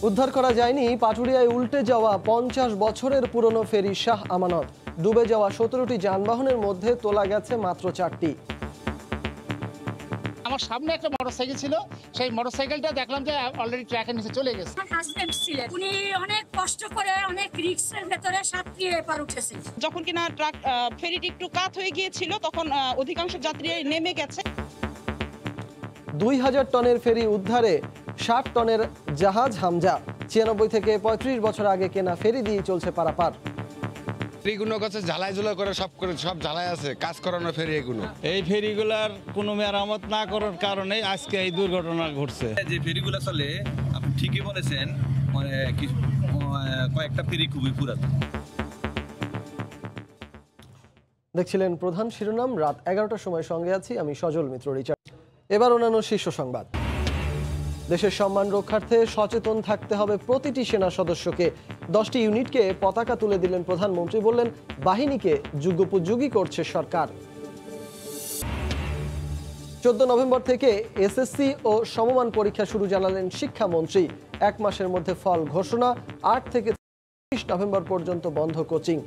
উদ্ধার করা যায়নি পাটুরিয়ায় উল্টে যাওয়া 50 বছরের পুরনো ফেরি শাহ আমানত। ডুবে যাওয়া 17টি যানবাহনের মধ্যে তোলা গেছে মাত্র 4টি। আমার সামনে একটা মোটরসাইকেল ছিল, সেই মোটরসাইকেলটা দেখলাম যে অলরেডি ট্র্যাকের নিচে চলে গেছে। আমার হাজবেন্ড ছিলেন, উনি অনেক কষ্ট করে অনেক রিস্কের ভেতরে সাঁতরে এপার উঠেছে। যখন কিনা ট্রাক ফেরিটি একটু কাত হয়ে গিয়েছিল তখন অধিকাংশ যাত্রী নেমে গেছে। 2000 টনের ফেরি উদ্ধারে 60 টনের জাহাজ হামজা। 96 থেকে 35 বছর আগে কেনা ফেরি দিয়ে চলছে পারাপার। ফেরিগুলো কাছে ঝালাই ঝুলা করে সব ঝালাই আছে, কাজ করানো ফেরি এগুলো। এই ফেরিগুলার কোনো মেরামত না করার কারণে আজকে এই দুর্ঘটনা ঘটছে। যে ফেরিগুলো চলে আপনি ঠিকই বলেছেন, মানে কয়েকটা ফেরি খুবই পুরাতন। দেখছিলেন প্রধান শিরোনাম। রাত 11টার সময় সঙ্গে আছি আমি সজল মিত্র রিচার্ড। এবার অন্যান্য শীর্ষ সংবাদ। দেশের সম্মান রক্ষার্থে সচেতন থাকতে হবে প্রতিটি সেনা সদস্যকে। 10টি ইউনিটকে পতাকা তুলে দিলেন প্রধানমন্ত্রী, বললেন বাহিনীকে যুগোপযোগী করছে সরকার। 14 নভেম্বর থেকে এসএসসি ও সমমান পরীক্ষা শুরু জানালেন শিক্ষামন্ত্রী। 1 মাসের মধ্যে ফল ঘোষণা। 8 থেকে 30 নভেম্বর পর্যন্ত বন্ধ কোচিং।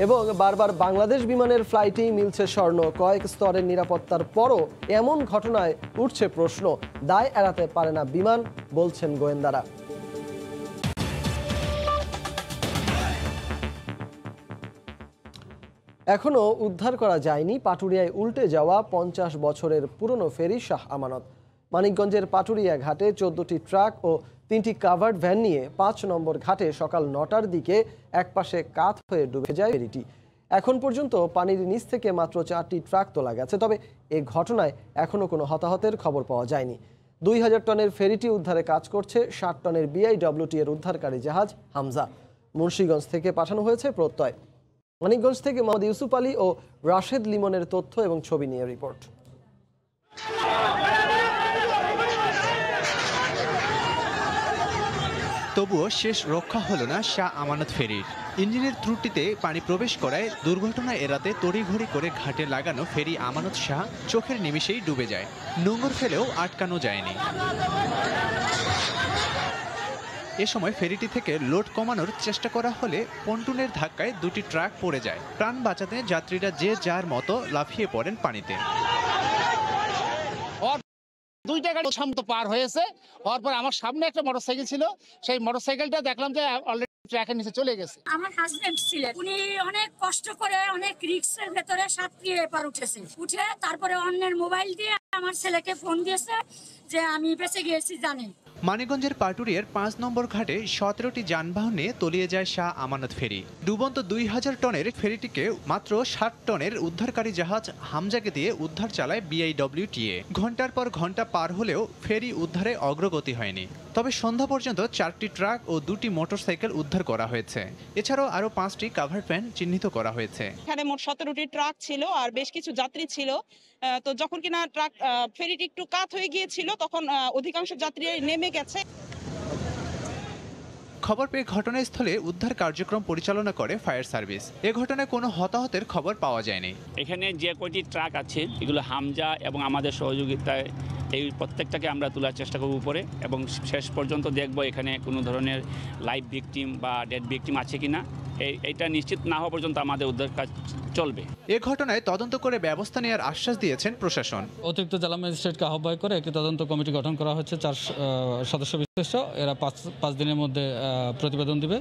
এবং বারবার বাংলাদেশ বিমানের ফ্লাইটেই মিলছে স্বর্ণ। কয়েক স্তরের নিরাপত্তার পরও এমন ঘটনায় উঠছে প্রশ্ন। দায় এড়াতে পারে না বিমান, বলছেন গোয়েন্দারা। এখনো উদ্ধার করা যায়নি পাটুরিয়ায় উল্টে যাওয়া 50 বছরের পুরনো ফেরি শাহ আমানত। মানিকগঞ্জের পাটুরিয়া ঘাটে 14টি ট্রাক ও 3টি কাভার্ড ভ্যান নিয়ে 5 নম্বর ঘাটে সকাল 9টার দিকে একপাশে কাত হয়ে ডুবে যায় ফেরিটি। এখন পর্যন্ত পানির নিচ থেকে মাত্র 4টি ট্রাক তোলা গেছে। তবে এই ঘটনায় এখনো কোনো হতাহতের খবর পাওয়া যায়নি। 2000 টনের ফেরিটি উদ্ধারে কাজ করছে 60 টনের BIWT এর উদ্ধারকারী জাহাজ হামজা। মুন্সিগঞ্জ থেকে পাঠানো হয়েছে প্রত্যয়। মানিকগঞ্জ থেকে মোহাম্মদ ইউসুফ আলী ও রাশেদ লিমনের তথ্য এবং ছবি নিয়ে রিপোর্ট। তবুও শেষ রক্ষা হলো না শাহ আমানত ফেরির। ইঞ্জিনের ত্রুটিতে পানি প্রবেশ করায় দুর্ঘটনা এড়াতে তড়িঘড়ি করে ঘাটে লাগানো ফেরি আমানত শাহ চোখের নিমিষেই ডুবে যায়। নোঙর ফেলেও আটকানো যায়নি। এ সময় ফেরিটি থেকে লোড কমানোর চেষ্টা করা হলে পন্টুনের ধাক্কায় 2টি ট্রাক পড়ে যায়। প্রাণ বাঁচাতে যাত্রীরা যে যার মতো লাফিয়ে পড়েন পানিতে। 2টা গাড়ি সামনে পার হয়েছে, হওয়ার পর আমার সামনে একটা মোটরসাইকেল ছিল, সেই মোটরসাইকেলটা দেখলাম যে অলরেডি ট্র্যাকের নিচে চলে গেছে। আমার হাজবেন্ড ছিলেন, উনি অনেক কষ্ট করে অনেক রিস্কের ভেতরে সাঁতরে এপার উঠেছে। উঠে তারপরে অন্যের মোবাইল দিয়ে আমার ছেলেকে ফোন দিয়েছে যে আমি বেঁচে গিয়েছি জানেন। মানিকগঞ্জের পাটুরিয়ার 5 নম্বর ঘাটে 17টি যানবাহন নিয়ে তলিয়ে যায় শাহ আমানত ফেরি। ডুবন্ত 2000 টনের ফেরিটিকে মাত্র 60 টনের উদ্ধারকারী জাহাজ হামজাকে দিয়ে উদ্ধার চালায় BIWTA। ঘন্টার পর ঘন্টা পার হলেও ফেরি উদ্ধারে অগ্রগতি হয়নি। তবে সন্ধ্যা পর্যন্ত 4টি ট্রাক ও 2টি মোটরসাইকেল উদ্ধার করা হয়েছে। এছাড়াও আরও 5টি কাভার্ড ভ্যান চিহ্নিত করা হয়েছে। এখানে মোট 17টি ট্রাক ছিল আর বেশ কিছু যাত্রী ছিল। তো যখন কিনা ট্রাক ফেরিটি একটু কাত হয়ে গিয়েছিল তখন অধিকাংশ যাত্রী নেমে গেছে। খবর পেয়ে ঘটনাস্থলে উদ্ধার কার্যক্রম পরিচালনা করে ফায়ার সার্ভিস। এ ঘটনায় কোনো হতাহতের খবর পাওয়া যায়নি। এখানে যে কয়টি ট্রাক আছে এগুলো হামজা এবং আমাদের সহযোগিতায় এই প্রত্যেকটাকে আমরা তোলার চেষ্টা করব উপরে, এবং শেষ পর্যন্ত দেখব এখানে কোনো ধরনের লাইভ ভিকটিম বা ডেড ভিকটিম আছে কিনা। এইটা নিশ্চিত না হওয়া পর্যন্ত আমাদের উদ্ধার কাজ চলবে। এ ঘটনায় তদন্ত করে ব্যবস্থা নেওয়ার আশ্বাস দিয়েছেন প্রশাসন। অতিরিক্ত জেলা ম্যাজিস্ট্রেটকে আহ্বান করে একটি তদন্ত কমিটি গঠন করা হচ্ছে 4 সদস্য বিশিষ্ট। এরা 5 দিনের মধ্যে প্রতিবেদন দিবে।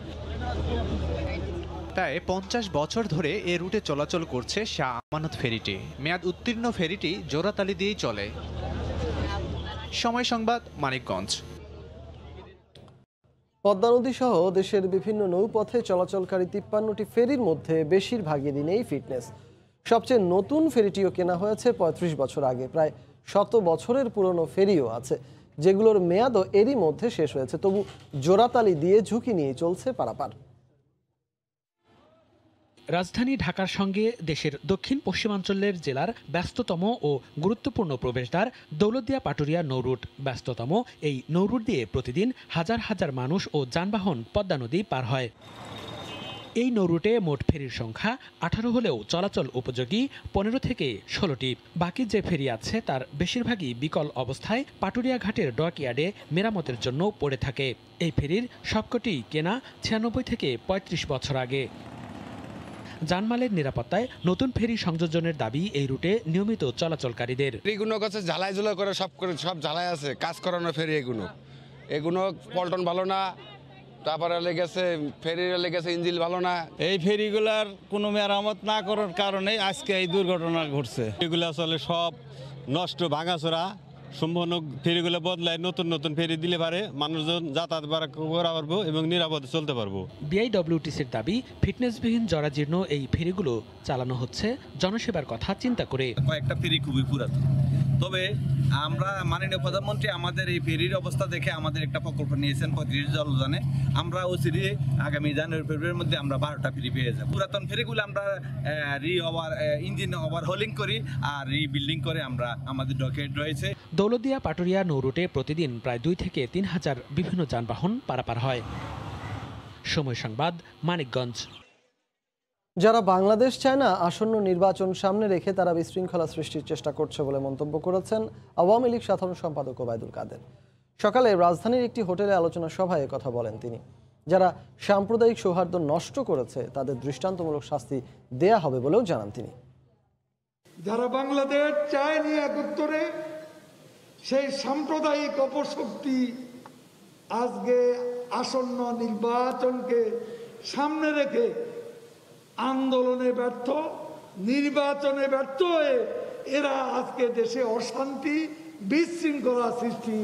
প্রায় 50 বছর ধরে এ রুটে চলাচল করছে শাহ আমানত ফেরিটি। মেয়াদ উত্তীর্ণ ফেরিটি জোড়াতালি দিয়েই চলে। সময় সংবাদ, মানিকগঞ্জ। পদ্মা নদী সহ দেশের বিভিন্ন নৌপথে চলাচলকারী 53টি ফেরির মধ্যে বেশিরভাগই দিনেই ফিটনেস। সবচেয়ে নতুন ফেরিটিও কেনা হয়েছে 35 বছর আগে। প্রায় 100 বছরের পুরনো ফেরিও আছে, যেগুলোর মেয়াদও এরই মধ্যে শেষ হয়েছে। তবু জোড়াতালি দিয়ে ঝুঁকি নিয়ে চলছে পারাপার। রাজধানী ঢাকার সঙ্গে দেশের দক্ষিণ পশ্চিমাঞ্চলের জেলার ব্যস্ততম ও গুরুত্বপূর্ণ প্রবেশদ্বার দৌলতদিয়া পাটুরিয়া নৌরুট। ব্যস্ততম এই নৌরুট দিয়ে প্রতিদিন হাজার হাজার মানুষ ও যানবাহন পদ্মা নদী পার হয়। এই নৌরুটে মোট ফেরির সংখ্যা 18 হলেও চলাচল উপযোগী 15 থেকে 16টি। বাকি যে ফেরি আছে তার বেশিরভাগই বিকল অবস্থায় পাটুরিয়া ঘাটের ডকইয়ার্ডে মেরামতের জন্য পড়ে থাকে। এই ফেরির সবকটি কেনা 96 থেকে 35 বছর আগে। জানমালের নিরাপত্তায় নতুন ফেরি সংযোজনের দাবি এই রুটে নিয়মিত চলাচলকারীদের। ফেরিগুলো কাছে ঝালাই ঝুলা করে সব ঝালাই আছে, কাজ করানো ফেরি এগুলো পল্টন ভালো না, তারপরে লেগেছে ফেরির লেগেছে ইঞ্জিন ভালো না। এই ফেরিগুলার কোনো মেরামত না করার কারণে আজকে এই দুর্ঘটনা ঘটছে। এগুলো আসলে সব নষ্ট, ভাঙাচোরা। সম্পূর্ণ ফেরিগুলো বদলায় নতুন ফেরি দিলে পারে মানুষজন যাতায়াত করা পারবো এবং নিরাপদে চলতে পারবো। বিআইডব্লিউটিসির দাবি, ফিটনেসবিহীন জরাজীর্ণ এই ফেরিগুলো চালানো হচ্ছে জনসেবার কথা চিন্তা করে। কয়েকটা ফেরি খুবই পুরাতন, তবে আমরা মাননীয় প্রধানমন্ত্রী আমাদের এই ফেরির অবস্থা দেখে আমাদের একটা প্রকল্প নিয়েছেন 35 জলযানে। আমরা ওসিডি আগামী জানুয়ারি ফেব্রুয়ারির মধ্যে আমরা 12টা ফেরি পেয়ে যাব। পুরাতন ফেরিগুলো আমরা ইঞ্জিন ওভারহোলিং করি আর রিবিল্ডিং করে আমরা আমাদের ডকইয়ার্ড রয়েছে। দৌলতদিয়া পাটুরিয়া নৌরুটে প্রতিদিন প্রায় 2 থেকে 3 হাজার বিভিন্ন যানবাহন পারাপার হয়। সময় সংবাদ, মানিকগঞ্জ। যারা বাংলাদেশ চায় না, আসন্ন নির্বাচন সামনে রেখে তারা বিশৃঙ্খলা সৃষ্টির চেষ্টা করছে বলে মন্তব্য করেছেন আওয়ামী লীগ সাধারণ সম্পাদক ওবায়দুল কাদের। সকালে রাজধানীর একটি হোটেলে আলোচনা সভায় কথা বলেন তিনি। যারা সাম্প্রদায়িক সৌহার্দ্য নষ্ট করেছে তাদের দৃষ্টান্তমূলক শাস্তি দেয়া হবে বলেও জানান তিনি। যারা বাংলাদেশ চায়নি একত্তরে, সেই সাম্প্রদায়িক অপশক্তি আজকে আসন্ন নির্বাচনকে সামনে রেখে আন্দোলনে ব্যর্থ, নির্বাচনে ব্যর্থ হয়ে এরা আজকে দেশে অশান্তি, বিশৃঙ্খলা সৃষ্টি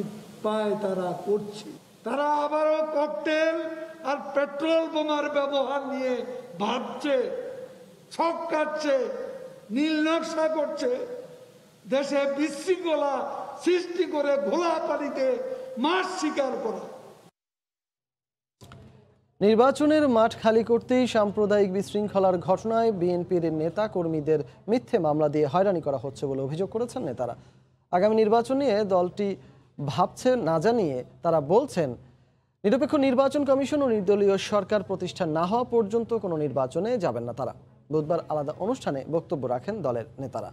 পায় তারা করছে। তারা আবারও ককটেল আর পেট্রোল বোমার ব্যবহার নিয়ে ভাবছে, ছক কাটছে, নীল নকশা করছে, দেশে বিশৃঙ্খলা সৃষ্টি করে ঘোলা পানিতে মাছ শিকার করা। নির্বাচনের মাঠ খালি করতেই সাম্প্রদায়িক বিশৃঙ্খলার ঘটনায় বিএনপির নেতা কর্মীদের মিথ্যে মামলা দিয়ে হয়রানি করা হচ্ছে বলে অভিযোগ করেছেন নেতারা। আগামী নির্বাচন নিয়ে দলটি ভাবছে না জানিয়ে তারা বলছেন, নিরপেক্ষ নির্বাচন কমিশন ও নির্দলীয় সরকার প্রতিষ্ঠা না হওয়া পর্যন্ত কোনো নির্বাচনে যাবেন না তারা। বুধবার আলাদা অনুষ্ঠানে বক্তব্য রাখেন দলের নেতারা।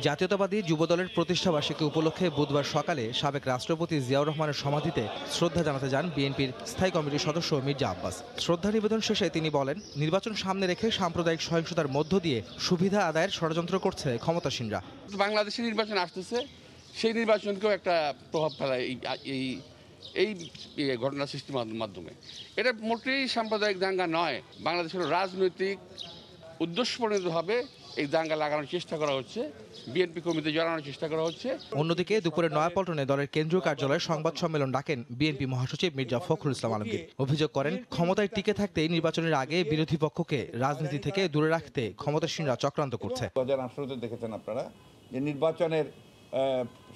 জাতীয়তাবাদী যুবদলের প্রতিষ্ঠাবার্ষিকী উপলক্ষে বুধবার সকালে সাবেক রাষ্ট্রপতি জিয়াউর রহমানের সমাধিতে শ্রদ্ধা জানাতে যান বিএনপির স্থায়ী কমিটির সদস্য মির্জা আব্বাস। শ্রদ্ধা নিবেদন শেষে তিনি বলেন, নির্বাচন সামনে রেখে সাম্প্রদায়িক সহিংসতার মধ্য দিয়ে সুবিধা আদায়ের ষড়যন্ত্র করছে ক্ষমতাসীনরা। বাংলাদেশের নির্বাচন আসতেছে, সেই নির্বাচনকেও একটা প্রভাব ফেলায় এই ঘটনা সৃষ্টির মাধ্যমে। এটা মোটেই সাম্প্রদায়িক দাঙ্গা নয়, বাংলাদেশের রাজনৈতিক উদ্দেশ্যপ্রণীতভাবে এই দাঙ্গা লাগানোর চেষ্টা করা হচ্ছে, বিএনপি কর্মীদের জড়ানোর চেষ্টা করা হচ্ছে। অন্যদিকে দুপুরে নয়াপল্টনে দলের কেন্দ্রীয় কার্যালয়ে সংবাদ সম্মেলন ডাকেন বিএনপি মহাসচিব মির্জা ফখরুল ইসলাম আলমগীর। অভিযোগ করেন, ক্ষমতায় টিকে থাকতেই নির্বাচনের আগে বিরোধী পক্ষকে রাজনীতি থেকে দূরে রাখতে ক্ষমতাসীনরা চক্রান্ত করছে। 2018-তে দেখেছেন আপনারা যে নির্বাচনের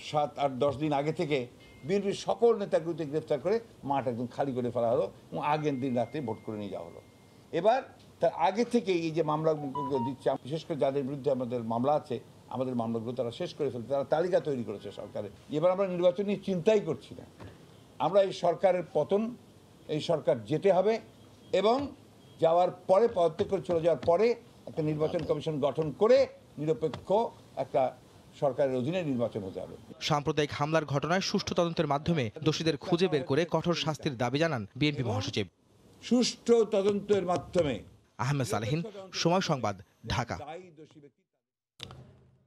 7-8-10 দিন আগে থেকে বিএনপির সকল নেতাগুলোকে গ্রেফতার করে মাঠ একদম খালি করে ফেলা হলো এবং আগের দিন রাতে ভোট করে নিয়ে যাওয়া হলো। এবার তার আগে থেকে এই যে মামলাগুলো দিচ্ছে, বিশেষ করে যাদের বিরুদ্ধে আমাদের মামলা আছে, আমাদের মামলাগুলো তারা শেষ করে ফেলতে, তারা তালিকা তৈরি করেছে সরকারের। এবার আমরা নির্বাচন নিয়ে চিন্তাই করছি না। আমরা এই সরকারের পতন, এই সরকার যেতে হবে এবং যাওয়ার পরে পদত্যাগ করে চলে যাওয়ার পরে একটা নির্বাচন কমিশন গঠন করে নিরপেক্ষ একটা সরকারের অধীনে নির্বাচন হতে হবে। সাম্প্রদায়িক হামলার ঘটনায় সুষ্ঠু তদন্তের মাধ্যমে দোষীদের খুঁজে বের করে কঠোর শাস্তির দাবি জানান বিএনপি মহাসচিব। সুষ্ঠু তদন্তের মাধ্যমে। আহমেদ সালেহিন, সময় সংবাদ, ঢাকা।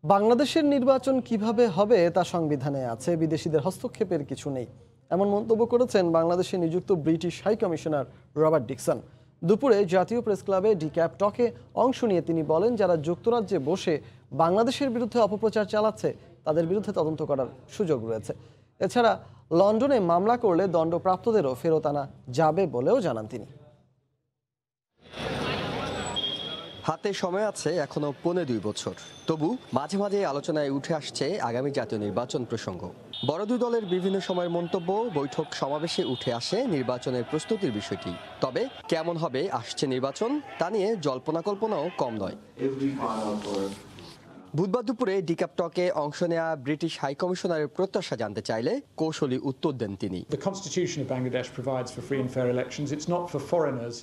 বাংলাদেশের নির্বাচন কিভাবে হবে তা সংবিধানে আছে, বিদেশিদের হস্তক্ষেপের কিছু নেই, এমন মন্তব্য করেছেন বাংলাদেশে নিযুক্ত British high commissioner Robert Dickson. দুপুরে জাতীয় প্রেস ক্লাবে ডিক্যাপ টকে অংশ নিয়ে তিনি বলেন, যারা যুক্তরাজ্যে বসে বাংলাদেশের বিরুদ্ধে অপপ্রচার চালাচ্ছে তাদের বিরুদ্ধে তদন্ত করার সুযোগ রয়েছে। এছাড়া লন্ডনে মামলা করলে দণ্ডপ্রাপ্তদেরও ফেরত আনা যাবে বলেও জানান তিনি। হাতে সময় আছে এখনো 2.25 বছর, তবু মাঝে মাঝে আলোচনায় উঠে আসছে আগামী জাতীয় নির্বাচন প্রসঙ্গ। বড় দুই দলের বিভিন্ন সময়ের মন্তব্য, বৈঠক সমাবেশে উঠে আসে নির্বাচনের প্রস্তুতির বিষয়টি। তবে কেমন হবে আসছে নির্বাচন তা নিয়ে জল্পনা কল্পনাও কম নয়। বুধবার দুপুরে ডিক্যাপটকে অংশ নেওয়া ব্রিটিশ হাইকমিশনারের প্রত্যাশা জানতে চাইলে কৌশলী উত্তর দেন তিনি। The Constitution of Bangladesh provides for free and fair elections. It's not for foreigners.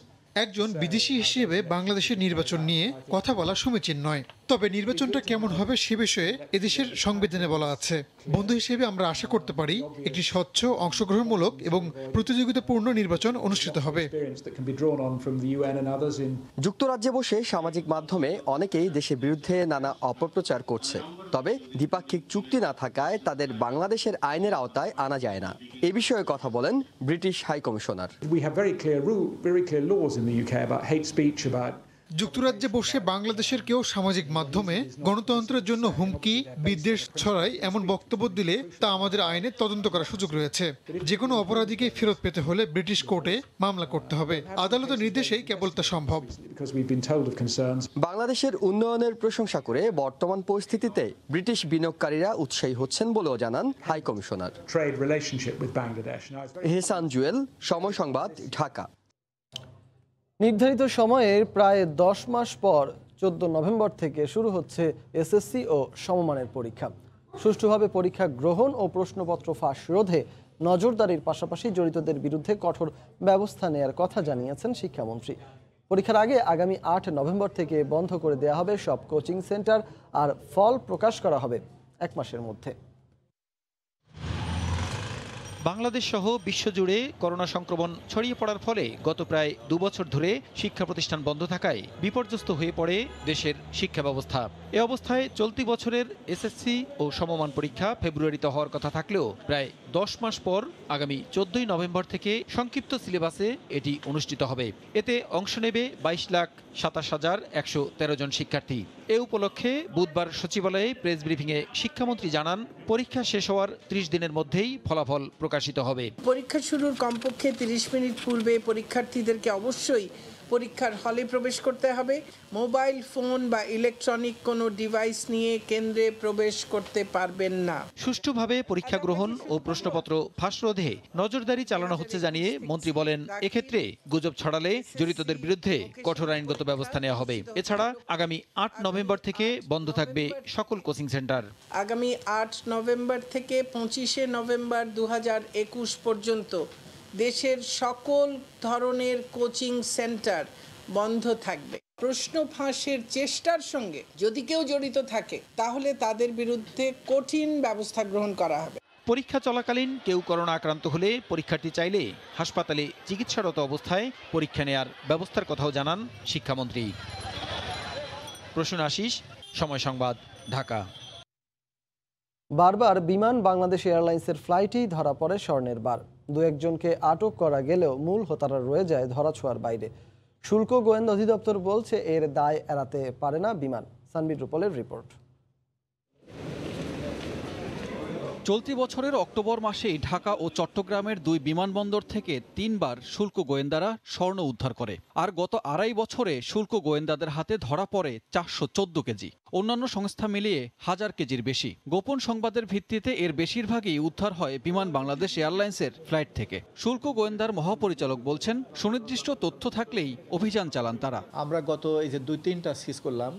একজন বিদেশি হিসেবে বাংলাদেশের নির্বাচন নিয়ে কথা বলা সমীচীন নয়, তবে নির্বাচনটা কেমন হবে সে বিষয়ে এদেশের সংবিধানে বলা আছে। বন্ধু হিসেবে আমরা আশা করতে পারি একটি স্বচ্ছ, অংশগ্রহণমূলক এবং প্রতিযোগিতাপূর্ণ নির্বাচন অনুষ্ঠিত হবে। যুক্তরাজ্যে বসে সামাজিক মাধ্যমে অনেকেই দেশের বিরুদ্ধে নানা অপপ্রচার করছে, তবে দ্বিপাক্ষিক চুক্তি না থাকায় তাদের বাংলাদেশের আইনের আওতায় আনা যায় না। এ বিষয়ে কথা বলেন ব্রিটিশ হাইকমিশনার। যুক্তরাজ্যে বসে বাংলাদেশের কেউ সামাজিক মাধ্যমে গণতন্ত্রের জন্য হুমকি বিদ্বেষ ছড়ায় এমন বক্তব্য দিলে তা আমাদের আইনে তদন্ত করার সুযোগ রয়েছে। যে কোনো অপরাধীকে ফেরত পেতে হলে ব্রিটিশ কোর্টে মামলা করতে হবে। আদালতের নির্দেশেই কেবল তা সম্ভব। বাংলাদেশের উন্নয়নের প্রশংসা করে বর্তমান পরিস্থিতিতে ব্রিটিশ বিনিয়োগকারীরা উৎসাহী হচ্ছেন বলেও জানান হাইকমিশনার। এহসান জুয়েল, সময় সংবাদ, ঢাকা। নির্ধারিত সময়ের প্রায় 10 মাস পর 14 নভেম্বর থেকে শুরু হচ্ছে এসএসসি ও সমমানের পরীক্ষা। সুষ্ঠুভাবে পরীক্ষা গ্রহণ ও প্রশ্নপত্র ফাঁস রোধে নজরদারির পাশাপাশি জড়িতদের বিরুদ্ধে কঠোর ব্যবস্থা নেয়ার কথা জানিয়েছেন শিক্ষামন্ত্রী। পরীক্ষার আগে আগামী 8 নভেম্বর থেকে বন্ধ করে দেওয়া হবে সব কোচিং সেন্টার, আর ফল প্রকাশ করা হবে 1 মাসের মধ্যে। বাংলাদেশ সহ বিশ্বজুড়ে করোনা সংক্রমণ ছড়িয়ে পড়ার ফলে গত প্রায় 2 বছর ধরে শিক্ষা প্রতিষ্ঠান বন্ধ থাকায় বিপর্যস্ত হয়ে পড়ে দেশের শিক্ষা ব্যবস্থা। এ অবস্থায় চলতি বছরের এসএসসি ও সমমান পরীক্ষা ফেব্রুয়ারিতে হওয়ার কথা থাকলেও প্রায় 10 মাস পর আগামী 14 নভেম্বর থেকে সংক্ষিপ্ত সিলেবাসে এটি অনুষ্ঠিত হবে। এতে অংশ নেবে 22,27,113 জন শিক্ষার্থী। এ উপলক্ষে বুধবার সচিবালয়ে প্রেস ব্রিফিংয়ে শিক্ষামন্ত্রী জানান, পরীক্ষা শেষ হওয়ার 30 দিনের মধ্যেই ফলাফল প্রকাশিত হবে। পরীক্ষা শুরুর কমপক্ষে 30 মিনিট পূর্বে পরীক্ষার্থীদেরকে অবশ্যই পরীক্ষার হলে প্রবেশ করতে হবে। মোবাইল ফোন বা ইলেকট্রনিক কোনো ডিভাইস নিয়ে কেন্দ্রে প্রবেশ করতে পারবেন না। সুষ্ঠুভাবে পরীক্ষা গ্রহণ ও প্রশ্নপত্র ফাঁস রোধে নজরদারি চালানো হচ্ছে জানিয়ে মন্ত্রী বলেন, এক্ষেত্রে গুজব ছড়ালে জড়িতদের বিরুদ্ধে কঠোর আইনগত ব্যবস্থা নেওয়া হবে। এছাড়া আগামী 8 নভেম্বর থেকে বন্ধ থাকবে সকল কোচিং সেন্টার। আগামী 8 নভেম্বর থেকে 25 নভেম্বর 2021 পর্যন্ত দেশের সকল ধরনের কোচিং সেন্টার বন্ধ থাকবে। প্রশ্ন ফাঁসের চেষ্টার সঙ্গে যদি কেউ জড়িত থাকে তাহলে তাদের বিরুদ্ধে কঠিন ব্যবস্থা গ্রহণ করা হবে। পরীক্ষা চলাকালীন কেউ করোনা আক্রান্ত হলে পরীক্ষার্থী চাইলে হাসপাতালে চিকিৎসারত অবস্থায় পরীক্ষা নেয়ার ব্যবস্থার কথাও জানান শিক্ষামন্ত্রী। প্রসূন আশিস, সময় সংবাদ, ঢাকা। বারবার বিমান বাংলাদেশ এয়ারলাইন্সের ফ্লাইটেই ধরা পড়ে স্বর্ণের বার। 2-1 জনকে আটক করা গেলেও মূল হোতারা রয়ে যায় ধরাছোঁয়ার বাইরে। শুল্ক গোয়েন্দা অধিদপ্তর বলছে এর দায় এড়াতে পারে না বিমান। সানবির রূপলের রিপোর্ট। চলতি বছরের অক্টোবর মাসেই ঢাকা ও চট্টগ্রামের 2 বিমানবন্দর থেকে 3 বার শুল্ক গোয়েন্দারা স্বর্ণ উদ্ধার করে। আর গত 2.5 বছরে শুল্ক গোয়েন্দাদের হাতে ধরা পড়ে 414 কেজি। অন্যান্য সংস্থা মিলিয়ে 1000 কেজির বেশি। গোপন সংবাদের ভিত্তিতে এর বেশিরভাগই উদ্ধার হয় বিমান বাংলাদেশ এয়ারলাইন্সের ফ্লাইট থেকে। শুল্ক গোয়েন্দার মহাপরিচালক বলছেন, সুনির্দিষ্ট তথ্য থাকলেই অভিযান চালান তারা। আমরা গত এই যে 2-3টা সিজ করলাম,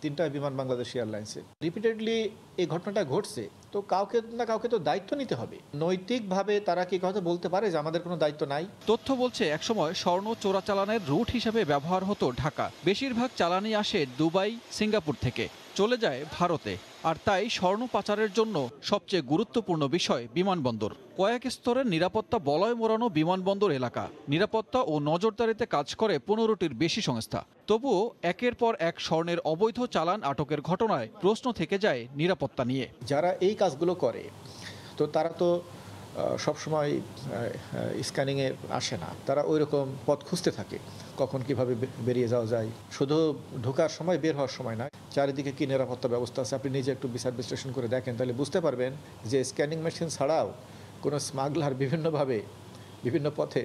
3টা বিমান বাংলাদেশ এয়ারলাইন্সে রিপিটেডলি এই ঘটনাটা ঘটছে, তো কাউকে না কাউকে তো দায়িত্ব নিতে হবে। নৈতিকভাবে তারা কি কথা বলতে পারে যে আমাদের কোনো দায়িত্ব নাই? তথ্য বলছে একসময় স্বর্ণ চোরাচালানের রুট হিসেবে ব্যবহার হতো ঢাকা। বেশিরভাগ চালানি আসে দুবাই, সিঙ্গাপুর থেকে, চলে যায় ভারতে। আর তাই স্বর্ণ পাচারের জন্য সবচেয়ে গুরুত্বপূর্ণ বিষয় বিমানবন্দর। কয়েক স্তরের নিরাপত্তা বলয় মোড়ানো বিমানবন্দর এলাকা। নিরাপত্তা ও নজরদারিতে কাজ করে 15টির বেশি সংস্থা। তবুও একের পর এক স্বর্ণের অবৈধ চালান আটকের ঘটনায় প্রশ্ন থেকে যায় নিরাপত্তা নিয়ে। যারা এই কাজগুলো করে তো তারা তো সবসময় স্ক্যানিংয়ে আসে না, তারা ওই রকম পথ খুঁজতে থাকে কখন কিভাবে বেরিয়ে যাওয়া যায়। শুধু ঢোকার সময়, বের হওয়ার সময় না, চারিদিকে কি নিরাপত্তা ব্যবস্থা আছে আপনি নিজে একটু বিচার বিশ্লেষণ করে দেখেন, তাহলে বুঝতে পারবেন যে স্ক্যানিং মেশিন ছাড়াও কোনো স্মাগলার বিভিন্নভাবে বিভিন্ন পথে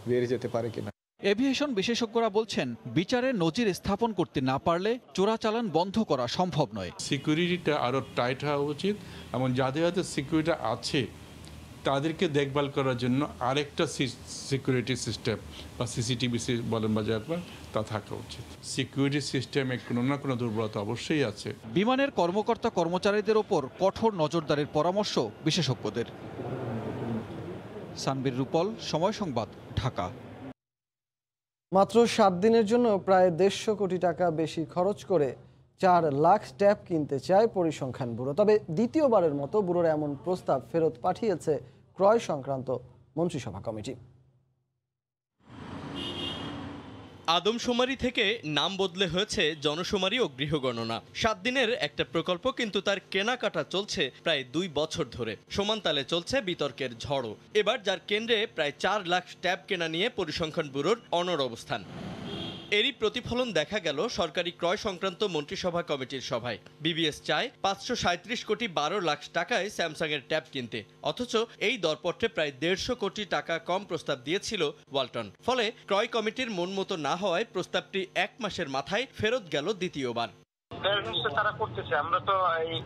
বেরিয়ে যেতে পারে কিনা। এভিয়েশন বিশেষজ্ঞরা বলছেন, বিচারে নজির স্থাপন করতে না পারলে চোরাচালান বন্ধ করা সম্ভব নয়। সিকিউরিটিটা আরও টাইট হওয়া উচিত এবং যাদের যাদের সিকিউরিটি আছে তাদেরকে দেখভাল করার জন্য আরেকটা সিকিউরিটি সিস্টেম বা সিসিটিভি বলেন বা যা তা থাকা উচিত। সিকিউরিটি সিস্টেমে কোনো না কোনো দুর্বলতা অবশ্যই আছে। বিমানের কর্মকর্তা কর্মচারীদের ওপর কঠোর নজরদারির পরামর্শ বিশেষজ্ঞদের। সানবীর রূপল, সময় সংবাদ, ঢাকা। মাত্র 7 দিনের জন্য প্রায় 150 কোটি টাকা বেশি খরচ করে 4 লাখ ট্যাব কিনতে চায় পরিসংখ্যান ব্যুরো। তবে দ্বিতীয়বারের মতো ব্যুরোর এমন প্রস্তাব ফেরত পাঠিয়েছে ক্রয় সংক্রান্ত মন্ত্রিসভা কমিটি। আদমশুমারি থেকে নাম বদলে হয়েছে জনশুমারি ও গৃহগণনা। 7 দিনের একটা প্রকল্প, কিন্তু তার কেনাকাটা চলছে প্রায় 2 বছর ধরে। সমান তালে চলছে বিতর্কের ঝড়ও। এবার যার কেন্দ্রে প্রায় 4 লাখ ট্যাব কেনা নিয়ে পরিসংখ্যান ব্যুরোর অনড় অবস্থান। এরই প্রতিফলন দেখা গেল সরকারি ক্রয় সংক্রান্ত মন্ত্রিসভা কমিটির সভায়। বিবিএস চায় 537 কোটি 12 লাখ টাকায় স্যামসাংয়ের ট্যাব কিনতে, অথচ এই দরপত্রে প্রায় 150 কোটি টাকা কম প্রস্তাব দিয়েছিল ওয়ালটন। ফলে ক্রয় কমিটির মন মতো না হওয়ায় প্রস্তাবটি 1 মাসের মাথায় ফেরত গেল দ্বিতীয়বার। তারা করতেছে, আমরা তো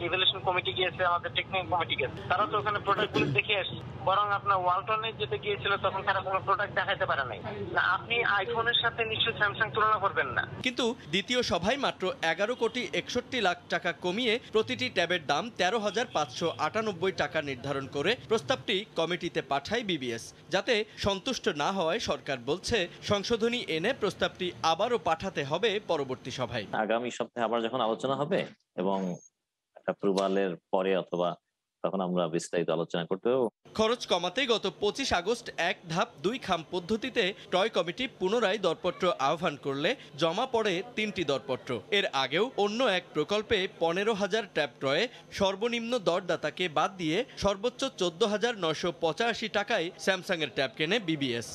ইভ্যালুয়েশন কমিটি গিয়েছে, আমাদের টেকনিক্যাল কমিটি গেছে, তারা তো ওখানে প্রোডাক্টগুলো দেখে আসছে। বরং আপনার ওয়ালটনে যেতে গিয়েছিল তখন তারা কোনো প্রোডাক্ট দেখাতে পারে নাই। না, আপনি আইফোনের সাথে নিশ্চয়ই স্যামসাং তুলনা করবেন না। কিন্তু দ্বিতীয় সভায় মাত্র 11 কোটি 61 লাখ টাকা কমিয়ে প্রতিটি ট্যাবের দাম 13,598 টাকা নির্ধারণ করে প্রস্তাবটি কমিটিতে পাঠায় বিবিএস। যাতে সন্তুষ্ট না হওয়ায় সরকার বলছে সংশোধনী এনে প্রস্তাবটি আবারও পাঠাতে হবে পরবর্তী সভায়। আগামী সপ্তাহে আবার যখন আলোচনা হবে এবং অ্যাপ্রুভালের পরে অথবা তখন আমরা বিস্তারিত আলোচনা করতে পারব। খরচ কমাতে গত 25 আগস্ট 1 ধাপ 2 খাম পদ্ধতিতে ক্রয় কমিটি পুনরায় দরপত্র আহ্বান করলে জমা পড়ে 3টি দরপত্র। এর আগেও অন্য এক প্রকল্পে 15,000 ট্যাব ক্রয়ে সর্বনিম্ন দরদাতাকে বাদ দিয়ে সর্বোচ্চ 14,985 টাকায় স্যামসাংয়ের ট্যাব কেনে বিবিএস।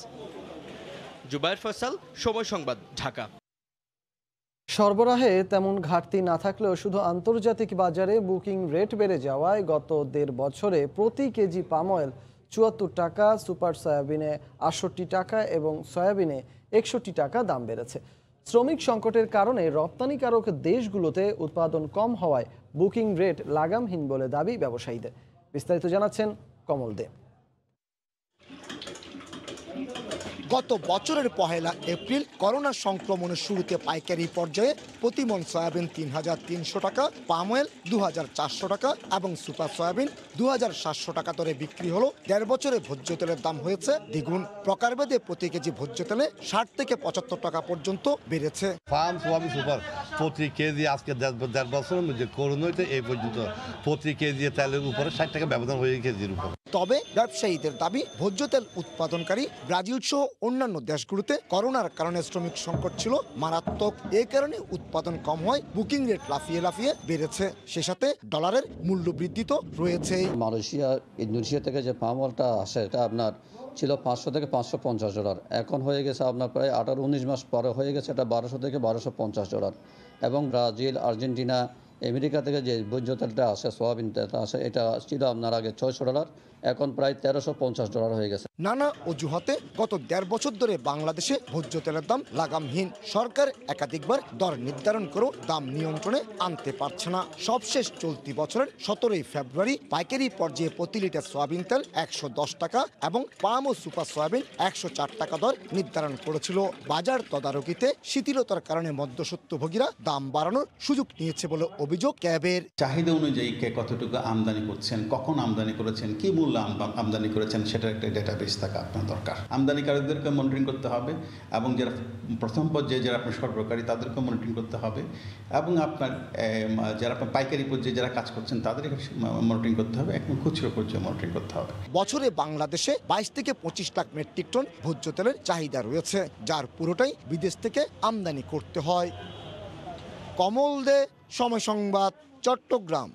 জুবায়ের ফয়সাল, সময় সংবাদ, ঢাকা। সরবরাহে তেমন ঘাটতি না থাকলেও শুধু আন্তর্জাতিক বাজারে বুকিং রেট বেড়ে যাওয়ায় গত 1.5 বছরে প্রতি কেজি পাম অয়েল 74 টাকা, সুপার সয়াবিনে 68 টাকা এবং সয়াবিনে 61 টাকা দাম বেড়েছে। শ্রমিক সংকটের কারণে রপ্তানিকারক দেশগুলোতে উৎপাদন কম হওয়ায় বুকিং রেট লাগামহীন বলে দাবি ব্যবসায়ীদের। বিস্তারিত জানাচ্ছেন কমল দে। গত বছরের 1 এপ্রিল করোনা সংক্রমণের শুরুতে পাইকারি পর্যায়ে প্রতি মন সয়াবিন 3,300 টাকা, পাম অয়েল 2,400 টাকা এবং সুপার সয়াবিন 2,700 টাকা দরে বিক্রি হলো। 1.5 বছরে ভোজ্য তেলের দাম হয়েছে দ্বিগুণ। প্রকারভেদে প্রতি কেজি ভোজ্য তেলে 60 থেকে 75 টাকা পর্যন্ত বেড়েছে। পাম সয়াবিন সুপার প্রতি কেজি আজকে 1.5 বছরের মধ্যে করোনাতে এই পর্যন্ত প্রতি কেজি তেলের উপরে 60 টাকা ব্যবধান হয়ে কেজির উপর। তবে ব্যবসায়ীদের দাবি, ভোজ্য তেল উৎপাদনকারী ব্রাজিল সহ অন্যান্য দেশগুলোতে করোনার কারণে শ্রমিক সংকট ছিল মারাত্মক। এই কারণে উৎপাদন কম হয়, বুকিং রেট লাফিয়ে লাফিয়ে বেড়েছে। সে সাথে ডলারের মূল্য বৃদ্ধি তো রয়েছেই। মালয়েশিয়া, ইন্দোনেশিয়া থেকে যে পাম অয়েলটা আসে এটা আপনার ছিল 500 থেকে 550 ডলার, এখন হয়ে গেছে আপনার প্রায় 18-19 মাস পরে হয়ে গেছে এটা 1200 থেকে 1250 ডলার। এবং ব্রাজিল, আর্জেন্টিনা, আমেরিকা থেকে যে ভোজ্য তেলটা আসে, সোয়াবিন তেলটা আসে, এটা ছিল আপনার আগে 600 ডলার, এখন প্রায় 1350 ডলার হয়ে গেছে। নানা অজুহাতে গত 1.5 বছর ধরে বাংলাদেশে ভোজ্য তেলের দাম লাগামহীন। সরকার একাধিকবার দর নির্ধারণ করেও দাম নিয়ন্ত্রণে আনতে পারছে না। সবশেষ চলতি বছরের 17 ফেব্রুয়ারি পাইকারি পর্যায়ে প্রতি লিটার সয়াবিন তেল 110 টাকা এবং পাম ও সুপার সয়াবিন 104 টাকা দর নির্ধারণ করেছিল। বাজার তদারকিতে শিথিলতার কারণে মধ্যস্বত্বভোগীরা দাম বাড়ানোর সুযোগ নিয়েছে বলে অভিযোগ ক্যাবের। চাহিদা অনুযায়ী কে কতটুকু আমদানি করছেন, কখন আমদানি করেছেন, কি মূল্য আমদানি করেছেন, সেটার একটা ডেটাবেস থাকা আপনার দরকার। আমদানিকারকদেরকে মনিটরিং করতে হবে এবং যারা প্রথম পর্যায়ে যারা আপনার সরবরাহকারী তাদেরকে মনিটরিং করতে হবে এবং আপনার যারা আপনার পাইকারি পর্যায়ে যারা কাজ করছেন তাদের মনিটরিং করতে হবে, এবং খুচরো পর্যায়ে মনিটরিং করতে হবে। বছরে বাংলাদেশে 22 থেকে 25 লাখ মেট্রিক টন ভোজ্য তেলের চাহিদা রয়েছে, যার পুরোটাই বিদেশ থেকে আমদানি করতে হয়। কমল দে, সময় সংবাদ, চট্টগ্রাম।